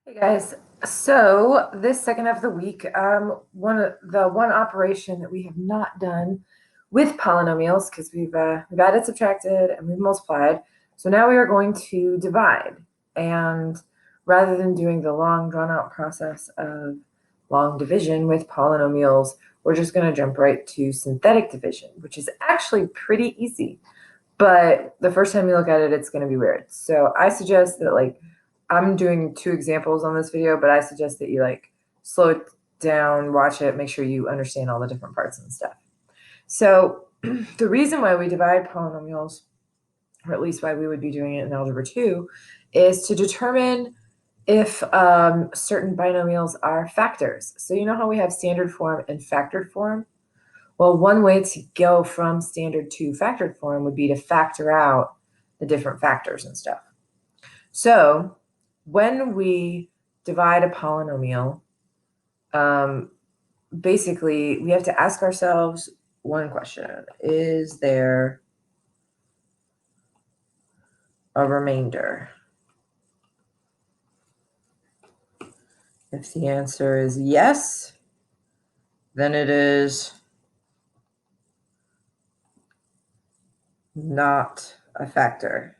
Hey guys, so this second half of the week, one operation that we have not done with polynomials because we've added, subtracted, and we've multiplied. So now we are going to divide, and rather than doing the long drawn out process of long division with polynomials, we're just going to jump right to synthetic division, which is actually pretty easy. But the first time you look at it, it's going to be weird. So I suggest that I'm doing 2 examples on this video, but I suggest that you slow it down, watch it, make sure you understand all the different parts and stuff. So the reason why we divide polynomials, or at least why we would be doing it in Algebra 2, is to determine if certain binomials are factors. So you know how we have standard form and factored form? Well, one way to go from standard to factored form would be to factor out the different factors and stuff. So when we divide a polynomial, basically we have to ask ourselves one question. Is there a remainder? If the answer is yes, then it is not a factor.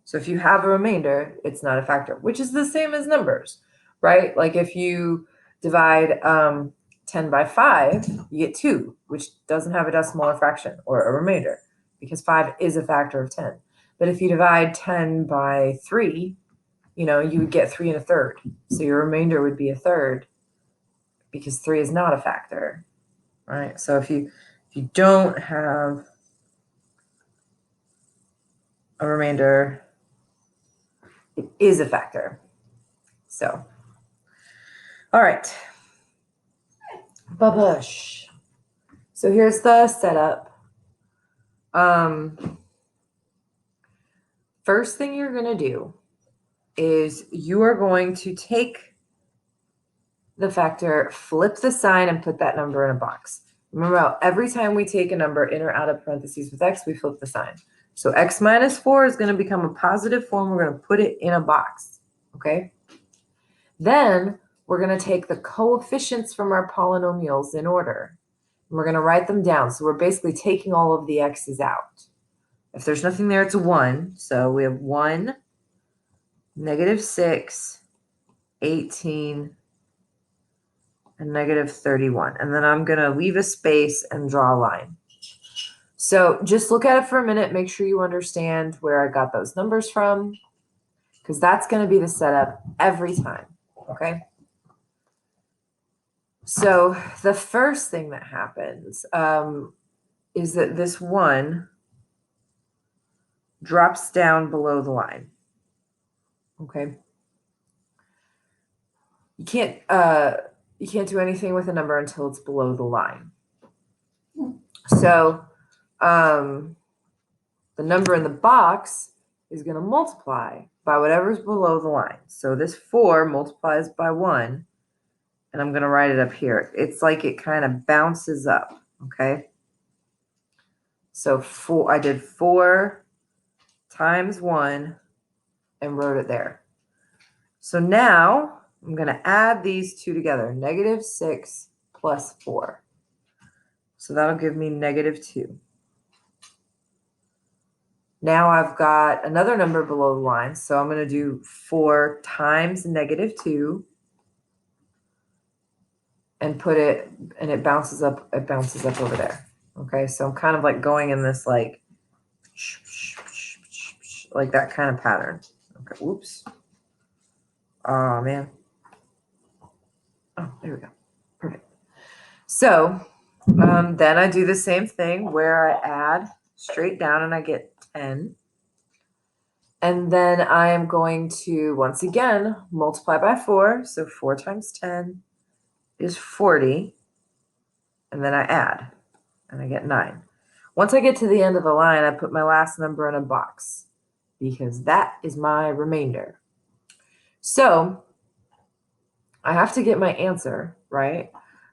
So if you have a remainder, it's not a factor, which is the same as numbers, right? Like if you divide 10 by 5, you get 2, which doesn't have a decimal or fraction or a remainder because 5 is a factor of 10. But if you divide 10 by 3, you would get 3 1/3. So your remainder would be 1/3 because 3 is not a factor, right? So if you don't have a remainder, it is a factor. So, all right. Babush. So here's the setup. First thing you're going to do is you are going to take the factor, flip the sign, and put that number in a box. Remember, every time we take a number in or out of parentheses with x, we flip the sign. So x minus 4 is going to become a positive form. We're going to put it in a box, okay? Then we're going to take the coefficients from our polynomials in order. And we're going to write them down. So we're basically taking all of the x's out. If there's nothing there, it's a 1. So we have 1, -6, 18, and -31. And then I'm going to leave a space and draw a line. So just look at it for a minute. Make sure you understand where I got those numbers from, because that's going to be the setup every time, okay? So the first thing that happens is that this 1 drops down below the line, okay? You can't do anything with a number until it's below the line. So the number in the box is going to multiply by whatever's below the line. So this 4 multiplies by 1, and I'm going to write it up here. It's like it kind of bounces up, okay? So I did 4 times 1 and wrote it there. So now I'm going to add these two together, -6 plus 4. So that'll give me -2. Now I've got another number below the line, so I'm going to do 4 times -2 and put it, and it bounces up over there. Okay, so I'm kind of like going in this like that kind of pattern. Okay, whoops. Oh man. Oh, there we go. Perfect. So then I do the same thing where I add straight down and I get 10. And then I am going to, once again, multiply by 4. So 4 times 10 is 40. And then I add, and I get 9. Once I get to the end of the line, I put my last number in a box because that is my remainder. So I have to get my answer, right?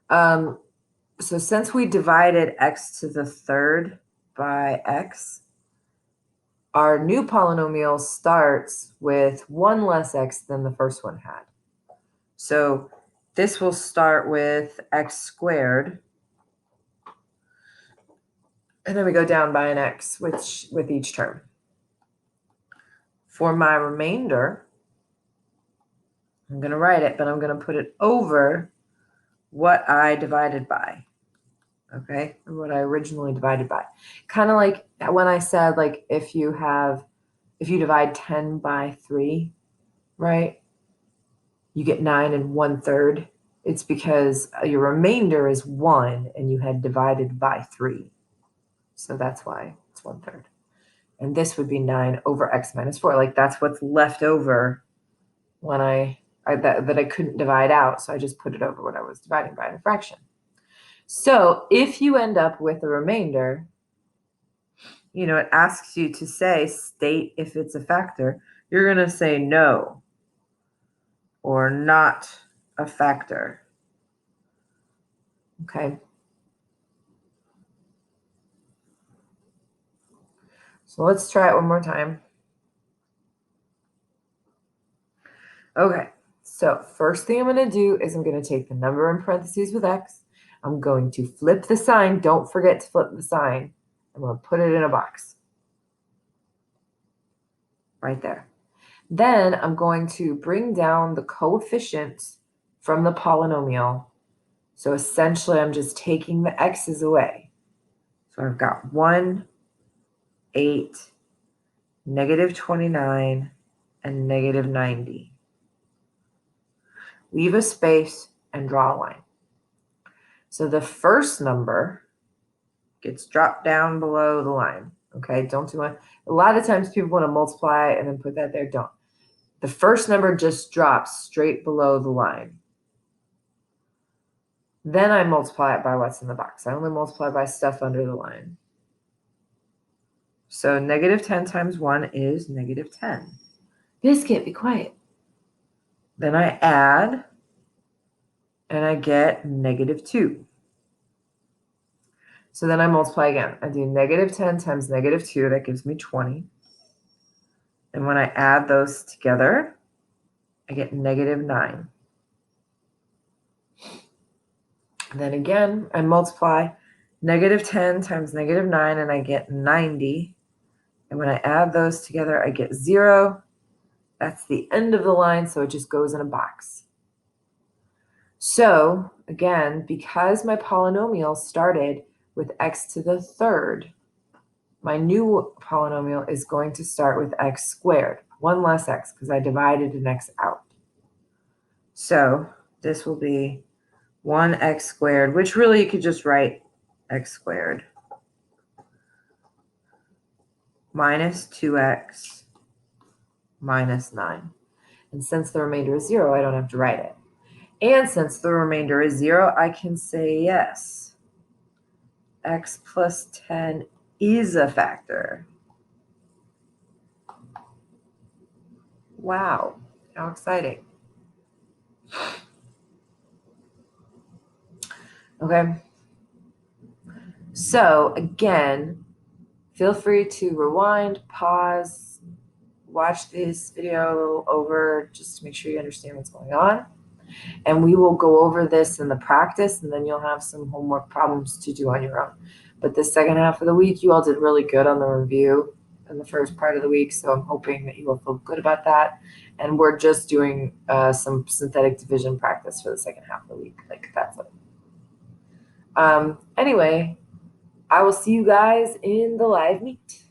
So since we divided x to the third by x, our new polynomial starts with 1 less x than the first one had. So this will start with x squared. And then we go down by an x with each term. For my remainder, I'm going to write it, but I'm going to put it over what I divided by. Okay, or what I originally divided by. Kind of like when I said, like, if you divide 10 by 3, right, you get 9 1/3. It's because your remainder is 1 and you had divided by 3. So that's why it's 1/3. And this would be 9 over x minus 4. Like, that's what's left over when that I couldn't divide out. So I just put it over what I was dividing by in a fraction. So if you end up with a remainder, it asks you to state if it's a factor. You're going to say no or not a factor. Okay. So let's try it one more time. Okay. So first thing I'm going to do is I'm going to take the number in parentheses with x. I'm going to flip the sign. Don't forget to flip the sign. I'm going to put it in a box. Right there. Then I'm going to bring down the coefficient from the polynomial. So essentially, I'm just taking the x's away. So I've got 1, 8, negative 29, and negative 90. Leave a space and draw a line. So the first number gets dropped down below the line. Okay, don't do it. A lot of times people want to multiply and then put that there. Don't. The first number just drops straight below the line. Then I multiply it by what's in the box. I only multiply by stuff under the line. So negative 10 times 1 is negative 10. Biscuit, be quiet. Then I add, and I get negative 2. So then I multiply again. I do negative 10 times negative 2. That gives me 20. And when I add those together, I get negative 9. Then again, I multiply negative 10 times negative 9, and I get 90. And when I add those together, I get 0. That's the end of the line, so it just goes in a box. So again, because my polynomial started with x to the third, my new polynomial is going to start with x squared, 1 less x, because I divided an x out. So this will be 1x squared, which really you could just write x squared, minus 2x minus 9. And since the remainder is 0, I don't have to write it. And since the remainder is 0, I can say yes. X plus 10 is a factor. Wow, how exciting. Okay. So again, feel free to rewind, pause, watch this video over just to make sure you understand what's going on. And we will go over this in the practice, and then you'll have some homework problems to do on your own. But the second half of the week, you all did really good on the review in the first part of the week, so I'm hoping that you will feel good about that. And we're just doing some synthetic division practice for the second half of the week. Like, that's it. Anyway, I will see you guys in the live meet.